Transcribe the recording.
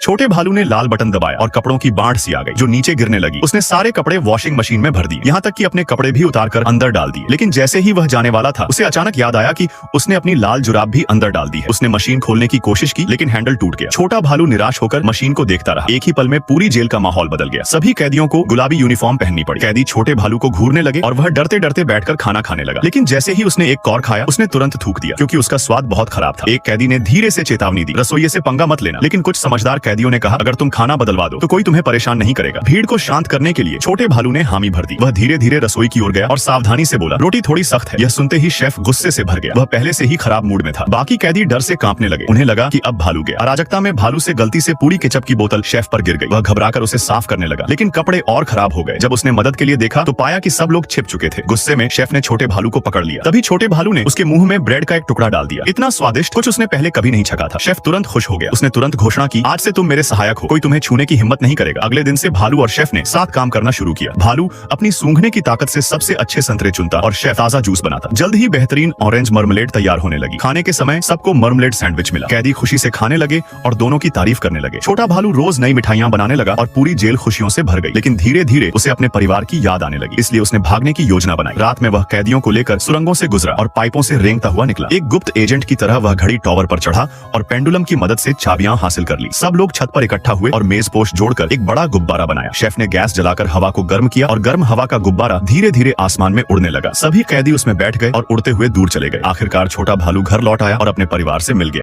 छोटे भालू ने लाल बटन दबाया और कपड़ों की बाढ़ सी आ गई जो नीचे गिरने लगी। उसने सारे कपड़े वॉशिंग मशीन में भर दिए, यहाँ तक कि अपने कपड़े भी उतारकर अंदर डाल दिए। लेकिन जैसे ही वह जाने वाला था, उसे अचानक याद आया कि उसने अपनी लाल जुराब भी अंदर डाल दी है। उसने मशीन खोलने की कोशिश की, लेकिन हैंडल टूट गया। छोटा भालू निराश होकर मशीन को देखता रहा। एक ही पल में पूरी जेल का माहौल बदल गया। सभी कैदियों को गुलाबी यूनिफॉर्म पहननी पड़ी। कैदी छोटे भालू को घूरने लगे और वह डरते डरते बैठकर खाना खाने लगा। लेकिन जैसे ही उसने एक कौर खाया, उसने तुरंत थूक दिया क्योंकि उसका स्वाद बहुत खराब था। एक कैदी ने धीरे से चेतावनी दी, रसोइये से पंगा मत लेना। लेकिन कुछ समझदार कैदियों ने कहा, अगर तुम खाना बदलवा दो तो कोई तुम्हें परेशान नहीं करेगा। भीड़ को शांत करने के लिए छोटे भालू ने हामी भर दी। वह धीरे धीरे रसोई की ओर गया और सावधानी से बोला, रोटी थोड़ी सख्त है। यह सुनते ही शेफ गुस्से से भर गया। वह पहले से ही खराब मूड में था। बाकी कैदी डर से कांपने लगे। उन्हें लगा कि अब भालू गया। अराजकता में भालू से गलती से पूरी केचप की बोतल शेफ पर गिर गई। वह घबराकर उसे साफ करने लगा, लेकिन कपड़े और खराब हो गए। जब उसने मदद के लिए देखा तो पाया कि सब लोग छिप चुके थे। गुस्से में शेफ ने छोटे भालू को पकड़ लिया। तभी छोटे भालू ने उसके मुंह में ब्रेड का एक टुकड़ा डाल दिया। इतना स्वादिष्ट, कुछ उसने पहले कभी नहीं छका था। शेफ तुरंत खुश हो गया। उसने तुरंत घोषणा की, आज से तुम मेरे सहायक हो। कोई तुम्हें छूने की हिम्मत नहीं करेगा। अगले दिन से भालू और शेफ ने साथ काम करना शुरू किया। भालू अपनी सूंघने की ताकत से सबसे अच्छे संतरे चुनता और शेफ ताजा जूस बनाता। जल्द ही बेहतरीन ऑरेंज मर्मलेड तैयार होने लगी। खाने के समय सबको मर्मलेड सैंडविच मिला। कैदी खुशी से खाने लगे और दोनों की तारीफ करने लगे। छोटा भालू रोज नई मिठाइयां बनाने लगा और पूरी जेल खुशियों से भर गई। लेकिन धीरे धीरे उसे अपने परिवार की याद आने लगी, इसलिए उसने भागने की योजना बनाई। रात में वह कैदियों को लेकर सुरंगों से गुजरा और पाइपों से रेंगता हुआ निकला। एक गुप्त एजेंट की तरह वह घड़ी टॉवर पर चढ़ा और पेंडुलम की मदद से चाबियां हासिल कर ली। सब लोग छत पर इकट्ठा हुए और मेज पोस्ट जोड़कर एक बड़ा गुब्बारा बनाया। शेफ ने गैस जलाकर हवा को गर्म किया और गर्म हवा का गुब्बारा धीरे धीरे आसमान में उड़ने लगा। सभी कैदी उसमें बैठ गए और उड़ते हुए दूर चले गए। आखिरकार छोटा भालू घर लौट आया और अपने परिवार से मिल गया।